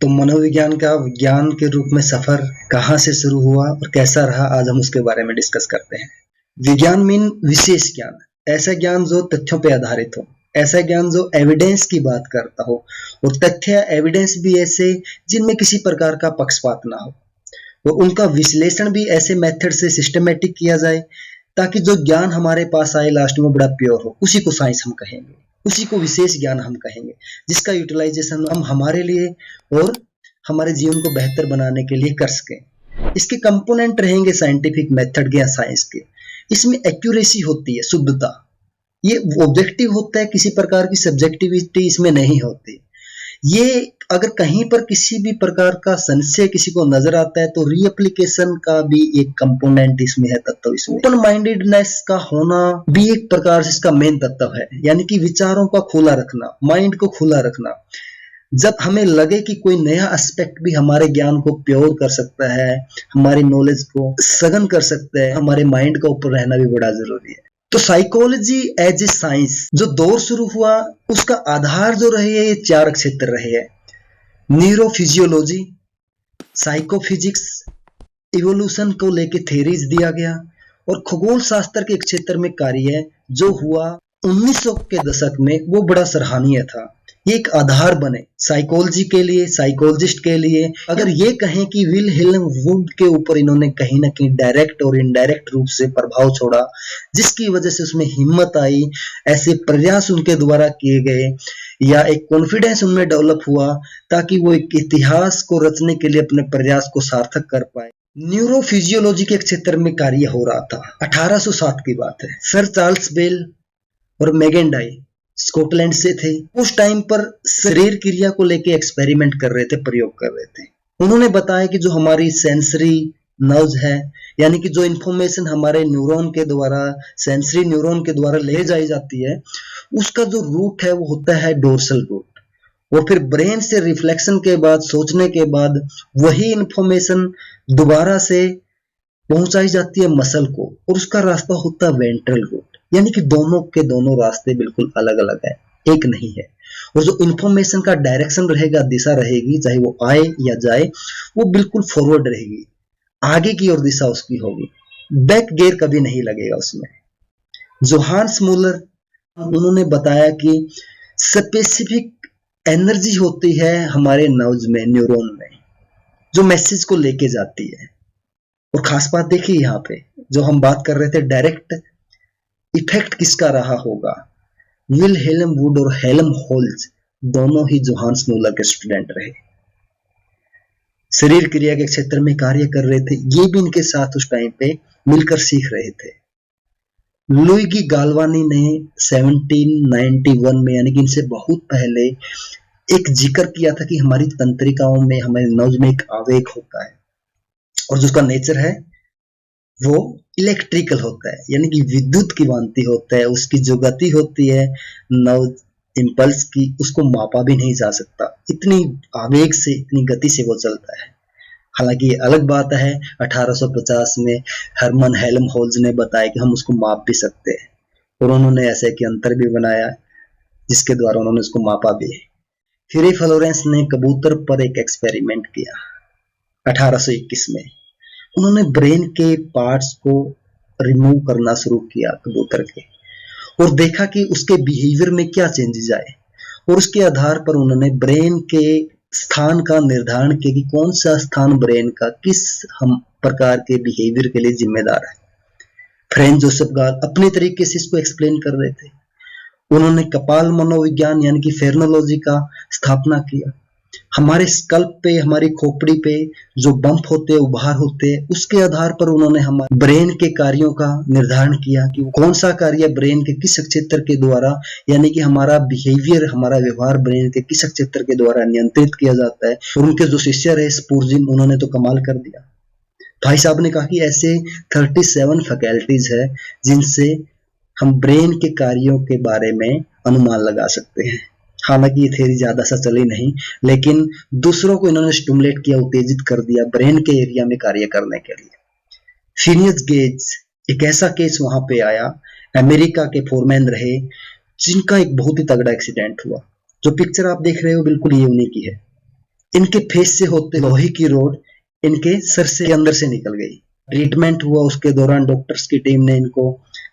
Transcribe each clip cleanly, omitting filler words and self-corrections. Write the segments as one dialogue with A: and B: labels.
A: तो मनोविज्ञान का विज्ञान के रूप में सफर कहाँ से शुरू हुआ और कैसा रहा, आज हम उसके बारे में डिस्कस करते हैं। विज्ञान मीन विशेष ज्ञान, ऐसा ज्ञान जो तथ्यों पर आधारित हो, ऐसा ज्ञान जो एविडेंस की बात करता हो, और तथ्य एविडेंस भी ऐसे जिनमें किसी प्रकार का पक्षपात ना हो, और उनका विश्लेषण भी ऐसे मेथड से सिस्टमेटिक किया जाए ताकि जो ज्ञान हमारे पास आए लास्ट में बड़ा प्योर हो। उसी को साइंस हम कहेंगे, उसी को विशेष ज्ञान हम कहेंगे, जिसका यूटिलाइजेशन हम हमारे लिए और हमारे जीवन को बेहतर बनाने के लिए कर सकें। इसके कंपोनेंट रहेंगे साइंटिफिक मेथड के या साइंस के। इसमें एक्यूरेसी होती है, शुद्धता, ये ऑब्जेक्टिव होता है, किसी प्रकार की सब्जेक्टिविटी इसमें नहीं होती। ये अगर कहीं पर किसी भी प्रकार का संशय किसी को नजर आता है तो रीएप्लीकेशन का भी एक कंपोनेंट इसमें है, तत्व इसमें। ओपन माइंडेडनेस का होना भी एक प्रकार से इसका मेन तत्व है, यानी कि विचारों का खुला रखना, माइंड को खुला रखना। जब हमें लगे कि कोई नया एस्पेक्ट भी हमारे ज्ञान को प्योर कर सकता है, हमारी नॉलेज को सघन कर सकता है, हमारे माइंड का ऊपर रहना भी बड़ा जरूरी है। तो साइकोलॉजी एज ए साइंस जो दौर शुरू हुआ, उसका आधार जो रहे है, ये 4 क्षेत्र रहे हैं। न्यूरोफिजियोलॉजी, साइकोफिजिक्स, इवोल्यूशन को लेके थेरीज दिया गया, और खगोल शास्त्र के क्षेत्र में कार्य जो हुआ 1900 के दशक में, वो बड़ा सराहनीय था। ये एक आधार बने साइकोलॉजी के लिए, साइकोलॉजिस्ट के लिए। अगर ये कहें कि विलहेल्म वुंड के ऊपर इन्होंने कहीं ना कहीं डायरेक्ट और इनडायरेक्ट रूप से प्रभाव छोड़ा, जिसकी वजह से उसमें हिम्मत आई, ऐसे प्रयास उनके द्वारा किए गए, या एक कॉन्फिडेंस उनमें डेवलप हुआ ताकि वो एक इतिहास को रचने के लिए अपने प्रयास को सार्थक कर पाए। न्यूरोफिजियोलॉजी के क्षेत्र में कार्य हो रहा था, 1807 की बात है। सर चार्ल्स बेल और मैगेंडाई स्कॉटलैंड से थे। उस टाइम पर शरीर क्रिया को लेके एक्सपेरिमेंट कर रहे थे, प्रयोग कर रहे थे। उन्होंने बताया कि जो हमारी सेंसरी नर्व्स है, यानी कि जो इंफॉर्मेशन हमारे न्यूरॉन के द्वारा, सेंसरी न्यूरॉन के द्वारा ले जाई जाती है, उसका जो रूट है वो होता है डोर्सल रूट, और फिर ब्रेन से रिफ्लेक्शन के बाद, सोचने के बाद, वही इंफॉर्मेशन दोबारा से पहुंचाई जाती है मसल को, और उसका रास्ता होता है वेंट्रल रूट। यानी कि दोनों के दोनों रास्ते बिल्कुल अलग अलग है, एक नहीं है। और जो इंफॉर्मेशन का डायरेक्शन रहेगा, दिशा रहेगी, चाहे वो आए या जाए, वो बिल्कुल फॉरवर्ड रहेगी, आगे की ओर दिशा उसकी होगी, बैक गियर कभी नहीं लगेगा उसमें। जोहान्स मुलर, उन्होंने बताया कि स्पेसिफिक एनर्जी होती है हमारे नर्व्स में, न्यूरॉन में, जो मैसेज को लेके जाती है। और खास बात देखिए यहाँ पे, जो हम बात कर रहे थे डायरेक्ट इफेक्ट किसका रहा होगा, विलहेल्म वुड और हेल्म होल्ज दोनों ही जोहान्स मुलर के स्टूडेंट रहे, शरीर क्रिया के क्षेत्र में कार्य कर रहे थे। ये भी इनके साथ उस टाइम पे मिलकर सीख रहे थे। लुइगी गाल्वानी ने 1791 में, यानी कि इनसे बहुत पहले, एक जिक्र किया था कि हमारी तंत्रिकाओं में, हमारे नर्व्स में एक आवेग होता है, और जिसका नेचर है वो इलेक्ट्रिकल होता है, यानी कि विद्युत की भांति होता है। उसकी जो गति होती है नर्व इंपल्स की, उसको मापा भी नहीं जा सकता, इतनी आवेग से, इतनी गति से वो चलता है। हालांकि ये अलग बात है, 1850 में हरमन हेल्महोल्ट्ज ने बताया कि हम उसको माप भी सकते हैं, और उन्होंने ऐसे कि यंत्र भी बनाया जिसके द्वारा उन्होंने उसको मापा भी। फिर फ्लोरेंस ने कबूतर पर एक एक्सपेरिमेंट किया 1821 में। उन्होंने ब्रेन के पार्ट्स को रिमूव करना शुरू किया कबूतर के, और देखा कि उसके बिहेवियर में क्या चेंजेस आए, और उसके आधार पर उन्होंने ब्रेन के स्थान का निर्धारण किया कि कौन सा स्थान ब्रेन का किस हम प्रकार के बिहेवियर के लिए जिम्मेदार है। फ्रेंच जोसेफ गाल अपने तरीके से इसको एक्सप्लेन कर रहे थे। उन्होंने कपाल मनोविज्ञान यानी कि फेरनोलॉजी का स्थापना किया। हमारे स्कल्प पे, हमारी खोपड़ी पे जो बम्प होते हैं, उभार होते हैं, उसके आधार पर उन्होंने हमारे ब्रेन के कार्यों का निर्धारण किया कि कौन सा कार्य ब्रेन के किस क्षेत्र के द्वारा, यानी कि हमारा बिहेवियर, हमारा व्यवहार ब्रेन के किस क्षेत्र के द्वारा नियंत्रित किया जाता है। और उनके जो शिष्य रहे स्पुर्जिन, उन्होंने तो कमाल कर दिया। भाई साहब ने कहा कि ऐसे 37 फैकल्टीज है जिनसे हम ब्रेन के कार्यों के बारे में अनुमान लगा सकते हैं। हालांकि ये थ्योरी ज्यादा सा चली नहीं, लेकिन दूसरों को इन्होंने स्टिमुलेट किया, उत्तेजित कर दिया ब्रेन के एरिया में कार्य करने के लिए। फिनियस गेज एक ऐसा केस वहां पे आया, अमेरिका के फोरमैन रहे, जिनका एक बहुत ही तगड़ा एक्सीडेंट हुआ। जो पिक्चर आप देख रहे हो बिल्कुल ये उन्हीं की है। इनके फेस से होते लोहे की रोड इनके सर से अंदर से निकल गई। ट्रीटमेंट हुआ, उसके दौरान डॉक्टर्स की टीम ने इनको,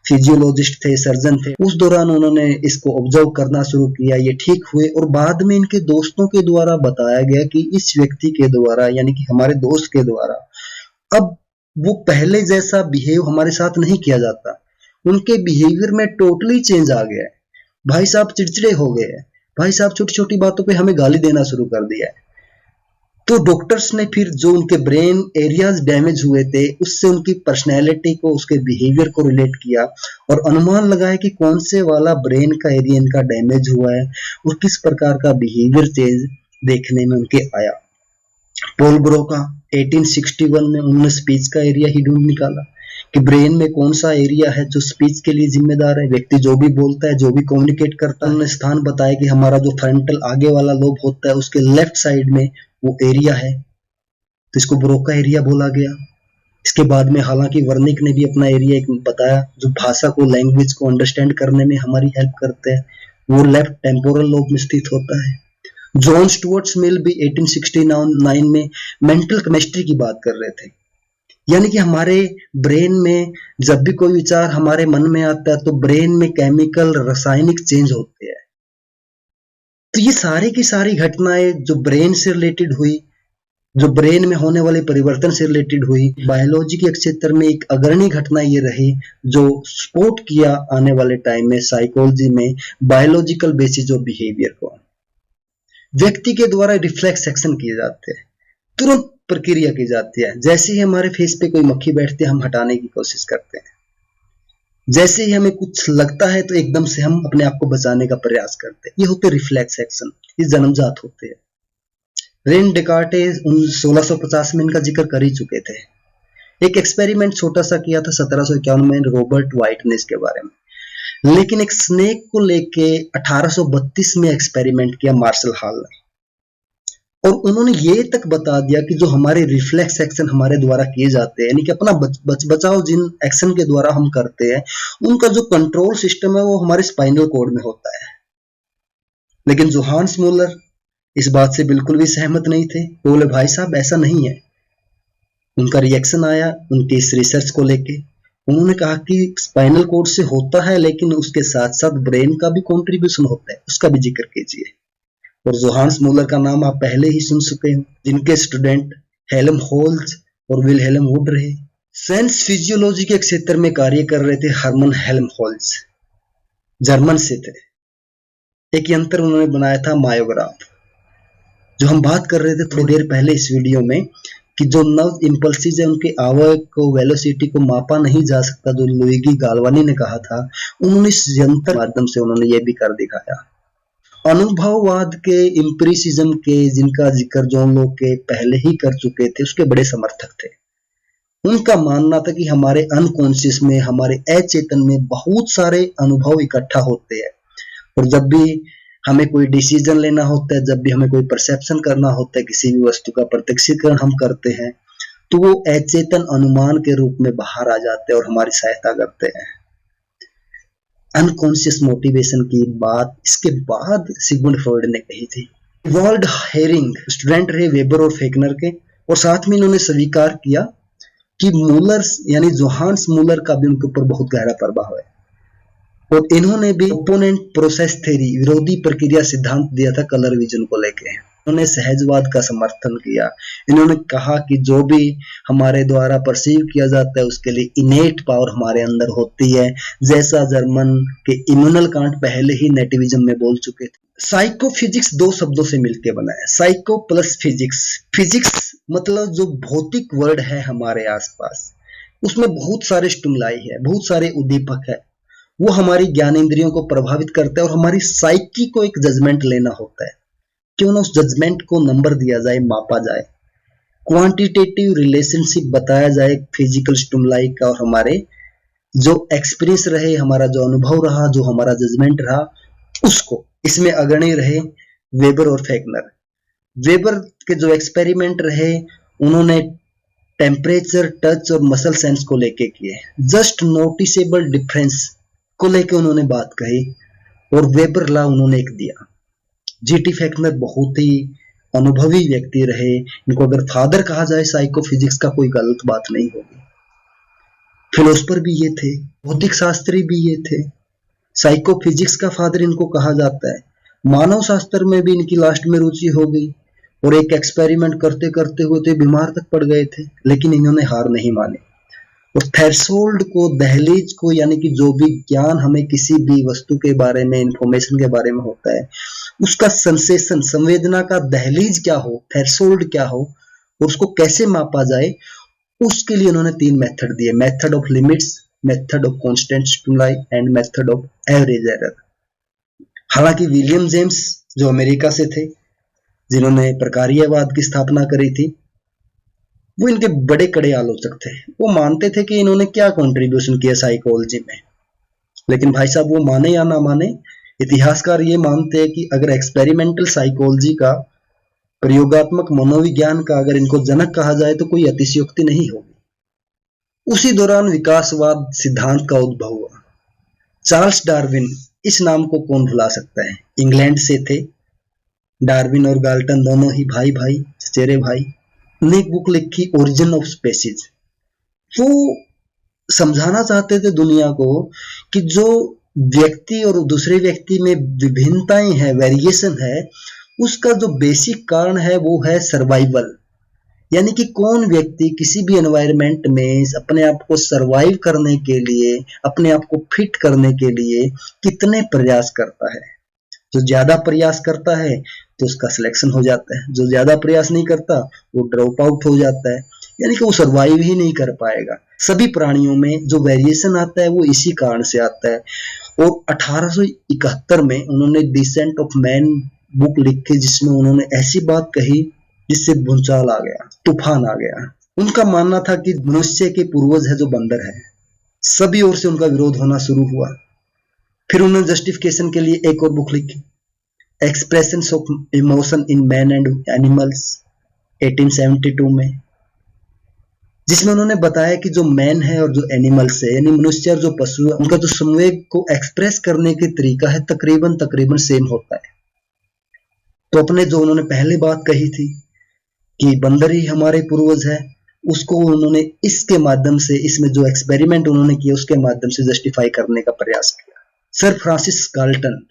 A: फिजियोलॉजिस्ट थे, सर्जन थे, उस दौरान उन्होंने इसको ऑब्जर्व करना शुरू किया, ये ठीक हुए और बाद में इनके दोस्तों के द्वारा बताया गया कि इस व्यक्ति के द्वारा यानी कि हमारे दोस्त के द्वारा अब वो पहले जैसा बिहेव हमारे साथ नहीं किया जाता, उनके बिहेवियर में टोटली चेंज आ गया है। भाई साहब चिड़चिड़े हो गए हैं, भाई साहब छोटी छोटी बातों पे हमें गाली देना शुरू कर दिया है। तो डॉक्टर्स ने फिर जो उनके ब्रेन एरियाज डैमेज हुए थे उससे उनकी पर्सनैलिटी को, उसके बिहेवियर को रिलेट किया और अनुमान लगाया कि कौन से वाला ब्रेन का एरिया इनका डैमेज हुआ है और किस प्रकार का बिहेवियर चेंज देखने में उनके आया। पॉल ब्रोका 1861 में उन्होंने स्पीच का एरिया ही ढूंढ निकाला कि ब्रेन में कौन सा एरिया है जो स्पीच के लिए जिम्मेदार है। व्यक्ति जो भी बोलता है, जो भी कम्युनिकेट करता है, उन्होंने स्थान बताया कि हमारा जो फ्रंटल आगे वाला लोब होता है उसके लेफ्ट साइड में वो एरिया है, तो इसको ब्रोका एरिया बोला गया। इसके बाद में हालांकि वर्निक ने भी अपना एरिया एक बताया जो भाषा को, लैंग्वेज को अंडरस्टैंड करने में हमारी हेल्प करते हैं, वो लेफ्ट टेम्पोरल लोब में स्थित होता है। जॉन स्टुअर्ट मिल भी 1869 में मेंटल केमिस्ट्री की बात कर रहे थे, यानी कि हमारे ब्रेन में जब भी कोई विचार हमारे मन में आता है तो ब्रेन में केमिकल, रासायनिक चेंज होते हैं। तो ये सारी की सारी घटनाएं जो ब्रेन से रिलेटेड हुई, जो ब्रेन में होने वाले परिवर्तन से रिलेटेड हुई, बायोलॉजी के क्षेत्र में एक अग्रणी घटना ये रही जो सपोर्ट किया आने वाले टाइम में साइकोलॉजी में बायोलॉजिकल बेसिस ऑफ बिहेवियर को। व्यक्ति के द्वारा रिफ्लेक्स एक्शन किए जाते हैं, तुरंत प्रक्रिया की जाती है। जैसे ही हमारे फेस पे कोई मक्खी बैठती है हम हटाने की कोशिश करते हैं, जैसे ही हमें कुछ लगता है तो एकदम से हम अपने आप को बचाने का प्रयास करते हैं। ये होते रिफ्लेक्स एक्शन, ये जन्मजात होते हैं। रेन डेकार्टे 1650 में इनका जिक्र कर ही चुके थे। एक एक्सपेरिमेंट छोटा सा किया था 1751 में रॉबर्ट वाइट ने इसके बारे में, लेकिन एक स्नेक को लेके 1832 में एक्सपेरिमेंट किया मार्शल हॉल ने, और उन्होंने ये तक बता दिया कि जो हमारे रिफ्लेक्स एक्शन हमारे द्वारा किए जाते हैं, यानी कि अपना बचाव जिन एक्शन के द्वारा हम करते हैं, उनका जो कंट्रोल सिस्टम है वो हमारे स्पाइनल कॉर्ड में होता है। लेकिन जोहान्स मूलर इस बात से बिल्कुल भी सहमत नहीं थे। वो बोले भाई साहब ऐसा नहीं है। उनका रिएक्शन आया उनकी इस रिसर्च को लेके। उन्होंने कहा कि स्पाइनल कॉर्ड से होता है लेकिन उसके साथ साथ ब्रेन का भी कंट्रीब्यूशन होता है, उसका भी जिक्र कीजिए। और जोहान्स मूलर का नाम आप पहले ही सुन चुके हो, जिनके स्टूडेंट हेल्महोल्ट्ज और विल्हेल्म वुड रहे। सेंस फिजियोलॉजी के क्षेत्र में कार्य कर रहे थे हर्मन हेल्महोल्ट्ज, जर्मन से थे। एक यंत्र उन्होंने बनाया था मायोग्राफ, जो हम बात कर रहे थे थोड़ी देर पहले इस वीडियो में कि जो नर्व इंपल्सिस है उनके आवेग को, वेलोसिटी को मापा नहीं जा सकता, जो लुइगी गाल्वानी ने कहा था, उन्होंने इस यंत्र के माध्यम से उन्होंने ये भी कर दिखाया। अनुभववाद के, एम्पिरिसिज्म के, जिनका जिक्र जॉन लॉक के पहले ही कर चुके थे, उसके बड़े समर्थक थे। उनका मानना था कि हमारे अनकॉन्शियस में, हमारे अचेतन में बहुत सारे अनुभव इकट्ठा होते हैं, और जब भी हमें कोई डिसीजन लेना होता है, जब भी हमें कोई परसेप्शन करना होता है, किसी भी वस्तु का प्रत्यक्षीकरण हम करते हैं, तो वो अचेतन अनुमान के रूप में बाहर आ जाते हैं और हमारी सहायता करते हैं। अनकॉन्शियस मोटिवेशन की बात इसके बाद सिगमुंड फ्रॉइड ने कही थी। वर्ल्ड हेरिंग स्टूडेंट रहे वेबर और फेकनर के, और साथ में इन्होंने स्वीकार किया कि मूलर यानी जोहान्स मूलर का भी उनके ऊपर बहुत गहरा प्रभाव है, और इन्होंने भी ओपोनेंट प्रोसेस थ्योरी, विरोधी प्रक्रिया सिद्धांत दिया था कलर विजन को लेके। इन्होंने सहजवाद का समर्थन किया। इन्होंने कहा कि जो भी हमारे द्वारा परसीव किया जाता है उसके लिए इनेट पावर हमारे अंदर होती है, जैसा जर्मन के इम्यूनल कांट पहले ही नेटिविज्म में बोल चुके थे। साइको फिजिक्स दो शब्दों से मिलकर बना है, साइको प्लस फिजिक्स। फिजिक्स मतलब जो भौतिक वर्ल्ड है हमारे आसपास, उसमें बहुत सारे स्टिमुलाई है, बहुत सारे उद्दीपक है, वो हमारी ज्ञानेंद्रियों को प्रभावित करता है, और हमारी साइकी को एक जजमेंट लेना होता है। क्यों ना उस जजमेंट को नंबर दिया जाए, मापा जाए, क्वांटिटेटिव रिलेशनशिप बताया जाए फिजिकल स्टिमुलाई का और हमारे जो एक्सपीरियंस रहे, हमारा जो अनुभव रहा, जो हमारा जजमेंट रहा, उसको। इसमें अग्रणी रहे वेबर और फेकनर। वेबर के जो एक्सपेरिमेंट रहे उन्होंने टेम्परेचर, टच और मसल सेंस को लेके किए। जस्ट नोटिसेबल डिफरेंस को लेके उन्होंने बात कही, और वेबर लॉ उन्होंने एक दिया। जीटी फेकनर बहुत ही अनुभवी व्यक्ति रहे, इनको अगर फादर कहा जाए साइकोफिजिक्स का कोई गलत बात नहीं होगी। फिलोसफर भी ये थे, भौतिक शास्त्री भी ये थे, साइकोफिजिक्स का फादर इनको कहा जाता है। मानव शास्त्र में भी इनकी लास्ट में रुचि हो गई और एक एक्सपेरिमेंट करते करते हुए तो बीमार तक पड़ गए थे, लेकिन इन्होंने हार नहीं मानी और थ्रेशोल्ड को, दहलीज को, यानी कि जो भी ज्ञान हमें किसी भी वस्तु के बारे में, इंफॉर्मेशन के बारे में होता है, उसका सेंसेशन, संवेदना का दहलीज क्या हो, थ्रेशोल्ड क्या हो और उसको कैसे मापा जाए, उसके लिए उन्होंने 3 मेथड दिए। Method of limits, method of constant stimuli and method of average error. हालांकि विलियम जेम्स जो अमेरिका से थे, जिन्होंने प्रकार्यवाद की स्थापना करी थी, वो इनके बड़े कड़े आलोचक थे। वो मानते थे कि इन्होंने क्या कंट्रीब्यूशन किया साइकोलॉजी में, लेकिन भाई साहब वो माने या ना माने, इतिहासकार ये मानते हैं कि अगर एक्सपेरिमेंटल साइकोलॉजी का, प्रयोगात्मक मनोविज्ञान का अगर इनको जनक कहा जाए तो कोई अतिशयोक्ति नहीं होगी। उसी दौरान विकासवाद सिद्धांत का उद्भव हुआ। चार्ल्स डार्विन, इस नाम को कौन भुला सकता है, इंग्लैंड से थे। डार्विन और गाल्टन दोनों ही भाई भाई, चचेरे भाई, ने एक बुक लिखी ओरिजिन ऑफ स्पेसीज। वो समझाना चाहते थे दुनिया को कि जो व्यक्ति और दूसरे व्यक्ति में विभिन्नताएं हैं, वेरिएशन है, उसका जो बेसिक कारण है वो है सर्वाइवल। यानी कि कौन व्यक्ति किसी भी एनवायरनमेंट में अपने आप को सर्वाइव करने के लिए, अपने आप को फिट करने के लिए कितने प्रयास करता है। जो ज्यादा प्रयास करता है तो उसका सिलेक्शन हो जाता है, जो ज्यादा प्रयास नहीं करता वो ड्रॉप आउट हो जाता है, यानी कि वो सर्वाइव ही नहीं कर पाएगा। सभी प्राणियों में जो वेरिएशन आता है वो इसी कारण से आता है। और 1871 में उन्होंने डिसेंट ऑफ मैन बुक लिखी, जिसमें उन्होंने ऐसी बात कही जिससे भूचाल आ गया, तूफान आ गया। उनका मानना था कि मनुष्य के पूर्वज है जो बंदर है। सभी ओर से उनका विरोध होना शुरू हुआ। फिर उन्होंने जस्टिफिकेशन के लिए एक और बुक लिखी, expressions of emotion in man and animals, 1872 में, जिसमें उन्होंने बताया कि जो मैन है और जो एनिमल्स है, यानी मनुष्य और जो पशु है, उनका जो संवेग को एक्सप्रेस करने के तरीका है तकरीबन सेम होता है। तो अपने जो उन्होंने पहले बात कही थी कि बंदर ही हमारे पूर्वज है, उसको उन्होंने इसके माध्यम से, इसमें जो एक्सपेरिमेंट उन्होंने किया उसके माध्यम से जस्टिफाई करने का प्रयास किया। सर फ्रांसिस गाल्टन,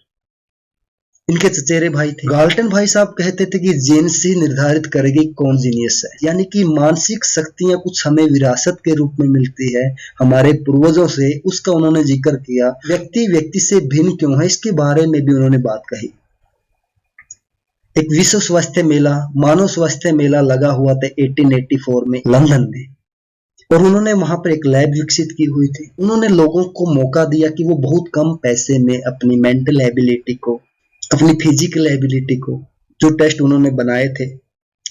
A: इनके चचेरे भाई थे। गाल्टन भाई साहब कहते थे कि जीन्स ही निर्धारित करेगी कौन जीनियस है, यानी कि मानसिक शक्तियां कुछ हमें विरासत के रूप में मिलती है हमारे पूर्वजों से, उसका उन्होंने जिक्र किया। व्यक्ति व्यक्ति से भिन्न क्यों है, इसके बारे में भी उन्होंने बात कही। एक विश्व स्वास्थ्य मेला, मानव स्वास्थ्य मेला लगा हुआ था 1884 में लंदन में, और उन्होंने वहां पर एक लैब विकसित की हुई थी। उन्होंने लोगों को मौका दिया कि वो बहुत कम पैसे में अपनी मेंटल एबिलिटी को, अपनी फिजिकल एबिलिटी को, जो टेस्ट उन्होंने बनाए थे,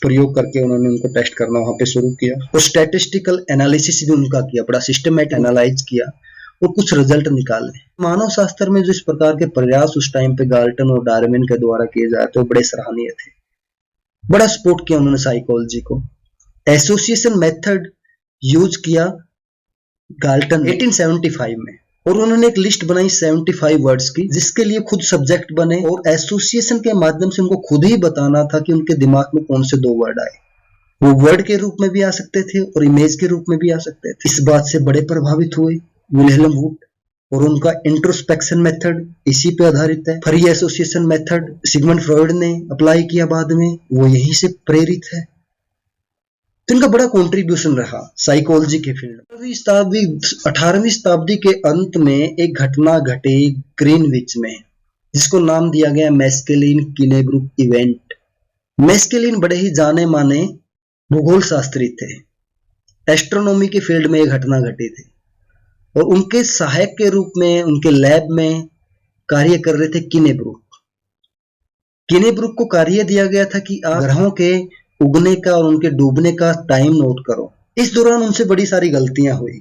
A: प्रयोग करके उन्होंने उनको टेस्ट करना वहां पे शुरू किया। और स्टैटिस्टिकल एनालिसिस भी उनका किया, बड़ा सिस्टमैटिक एनालाइज किया और कुछ रिजल्ट निकाले। मानव शास्त्र में जो इस प्रकार के प्रयास उस टाइम पे गाल्टन और डार्विन के द्वारा किए जाए तो बड़े सराहनीय थे। बड़ा सपोर्ट किया उन्होंने साइकोलॉजी को। एसोसिएशन मेथड यूज किया गाल्टन 1875 में, और उन्होंने एक लिस्ट बनाई 75 वर्ड्स की, जिसके लिए खुद सब्जेक्ट बने और एसोसिएशन के माध्यम से उनको खुद ही बताना था कि उनके दिमाग में कौन से 2 वर्ड आए। वो वर्ड के रूप में भी आ सकते थे और इमेज के रूप में भी आ सकते थे। इस बात से बड़े प्रभावित हुए विल्हेल्म वुड, और उनका इंट्रोस्पेक्शन मेथड इसी पे आधारित है। Free association method Sigmund Freud ने अप्लाई किया बाद में, वो यहीं से प्रेरित है। तो इनका बड़ा कंट्रीब्यूशन रहा साइकोलॉजी के फील्ड में। 18वीं शताब्दी के अंत में एक घटना घटी ग्रीनविच में, जिसको नाम दिया गया मैस्केलिन किनेब्रुक इवेंट। मैस्केलिन बड़े ही जाने माने भूगोल शास्त्री थे। एस्ट्रोनॉमी के फील्ड में एक घटना घटी थी, और उनके सहायक के रूप में उनके लैब में कार्य कर रहे थे किनेब्रुक। किनेब्रुक को कार्य दिया गया था कि आप ग्रहों के उगने का और उनके डूबने का टाइम नोट करो। इस दौरान उनसे बड़ी सारी गलतियां हुई।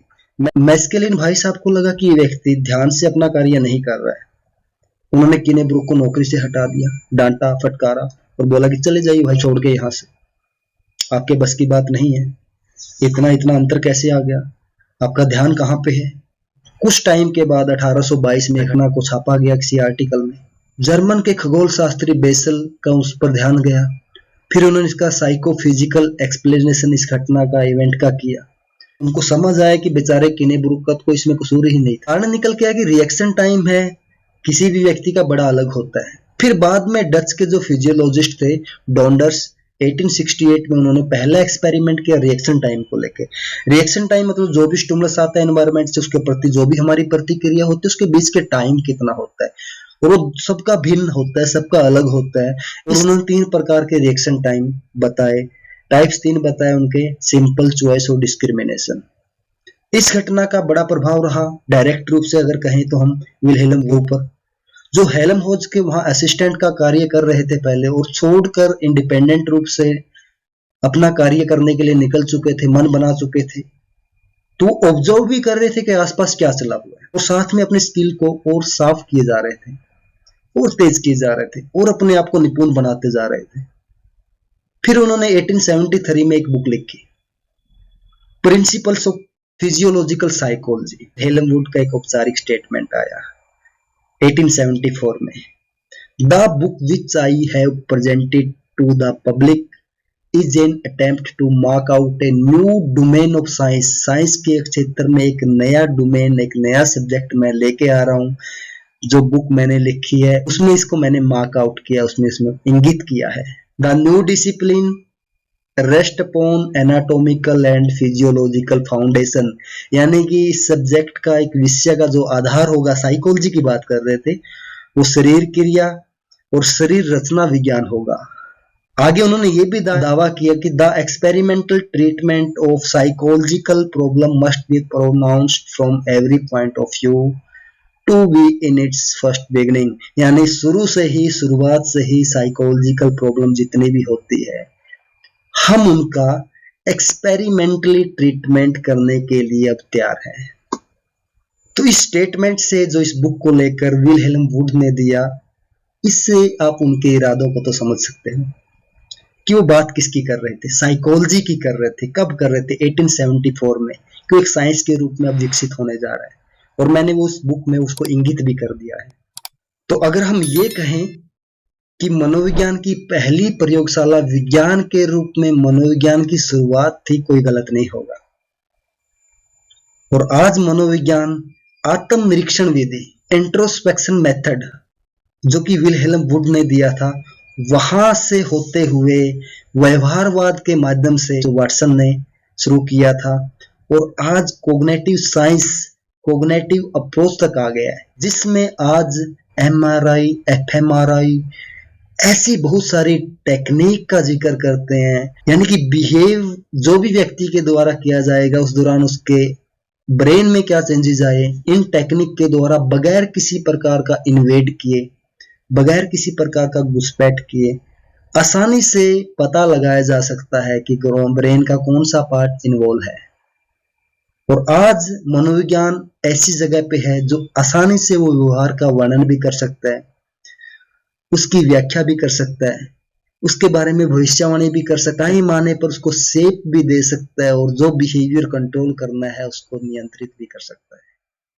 A: मैस्केलिन भाई साहब को लगा कि ये व्यक्ति ध्यान से अपना कार्य नहीं कर रहा है। उन्होंने किनेब्रुक को नौकरी से हटा दिया, डांटा, फटकारा और बोला कि चले जाइए भाई छोड़ के यहाँ से, आपके बस की बात नहीं है, इतना इतना अंतर कैसे आ गया, आपका ध्यान कहाँ पे है। कुछ टाइम के बाद 1822 में घटना को छापा गया किसी आर्टिकल में। जर्मन के खगोल शास्त्री बेसल का उस पर ध्यान गया। फिर उन्होंने इसका साइकोफिजिकल एक्सप्लेनेशन इस घटना का, इवेंट का किया। उनको समझ आया कि बेचारे किने बुरुकत को इसमें कसूर ही नहीं था। कारण निकल के आया कि रिएक्शन टाइम है किसी भी व्यक्ति का बड़ा अलग होता है। फिर बाद में डच के जो फिजियोलॉजिस्ट थे डॉन्डर्स, 1868 में उन्होंने पहला एक्सपेरिमेंट किया रिएक्शन टाइम को लेके। रिएक्शन टाइम मतलब जो भी स्टिमुलस आता है एनवायरनमेंट से, उसके प्रति जो भी हमारी प्रतिक्रिया होती है, उसके बीच के टाइम कितना होता है, और वो सबका भिन्न होता है, सबका अलग होता है। और उन्होंने 3 प्रकार के रिएक्शन टाइम बताए, टाइप्स 3 बताए उनके, सिंपल, चॉइस और डिस्क्रिमिनेशन। इस घटना का बड़ा प्रभाव रहा डायरेक्ट रूप से अगर कहें तो हम विल्हेल्म वूह पर, जो हेल्महोल्ट्ज के वहां असिस्टेंट का कार्य कर रहे थे पहले, और छोड़कर इंडिपेंडेंट रूप से अपना कार्य करने के लिए निकल चुके थे, मन बना चुके थे। तो ऑब्जर्व भी कर रहे थे कि आसपास क्या चला हुआ है, और साथ में अपने स्किल को और साफ किए जा रहे थे, और तेज किए जा रहे थे, और अपने आप को निपुण बनाते जा रहे थे। फिर उन्होंने 1873 में एक बुक लिखी, principles of physiological psychology. Helmholtz Wundt का एक औपचारिक स्टेटमेंट आया 1874 में। The book which I have presented to the public is an attempt to mark out a new domain of science. Science के क्षेत्र में एक नया डोमेन, एक नया सब्जेक्ट मैं लेके आ रहा हूँ। जो बुक मैंने लिखी है उसमें इसको मैंने मार्क आउट किया, उसमें इसमें इंगित किया है। The new discipline rest upon anatomical and physiological foundation, यानी कि इस सब्जेक्ट का, एक विषय का जो आधार होगा, साइकोलॉजी की बात कर रहे थे, वो शरीर क्रिया और शरीर रचना विज्ञान होगा। आगे उन्होंने ये भी दावा किया कि the experimental treatment of psychological problem must be pronounced from every point of view to be in its first beginning, यानी शुरुआत से ही साइकोलॉजिकल प्रॉब्लम जितनी भी होती है, हम उनका एक्सपेरिमेंटली ट्रीटमेंट करने के लिए अब तैयार हैं। तो इस स्टेटमेंट से जो इस बुक को लेकर विल्हेल्म वुड ने दिया, इससे आप उनके इरादों को तो समझ सकते हैं कि वो बात किसकी कर रहे थे, साइकोलॉजी की कर रहे थे। कब कर रहे थे? 1874 में, कि एक साइंस के रूप में अब विकसित होने जा रहा है, और मैंने वो उस बुक में उसको इंगित भी कर दिया है। तो अगर हम ये कहें कि मनोविज्ञान की पहली प्रयोगशाला विज्ञान के रूप में मनोविज्ञान की शुरुआत थी, कोई गलत नहीं होगा। और आज मनोविज्ञान आत्म निरीक्षण विधि, इंट्रोस्पेक्शन मेथड, जो कि विल्हेल्म वुड ने दिया था, वहां से होते हुए व्यवहारवाद के माध्यम से जो वाटसन ने शुरू किया था, और आज कोग्निटिव साइंस, कोग्निटिव अप्रोच तक आ गया है, जिसमें आज MRI, fMRI ऐसी बहुत सारी टेक्निक का जिक्र करते हैं। यानी कि बिहेव जो भी व्यक्ति के द्वारा किया जाएगा, उस दौरान उसके ब्रेन में क्या चेंजेस आए, इन टेक्निक के द्वारा बगैर किसी प्रकार का इन्वेड किए, बगैर किसी प्रकार का घुसपैठ किए, आसानी से पता लगाया जा सकता है कि ब्रेन का कौन सा पार्ट इन्वॉल्व है। और आज मनोविज्ञान ऐसी जगह पे है जो आसानी से वो व्यवहार का वर्णन भी कर सकता है, उसकी व्याख्या भी कर सकता है, उसके बारे में भविष्यवाणी भी कर सकता है, माने पर उसको शेप भी दे सकता है, और जो बिहेवियर कंट्रोल करना है उसको नियंत्रित भी कर सकता है।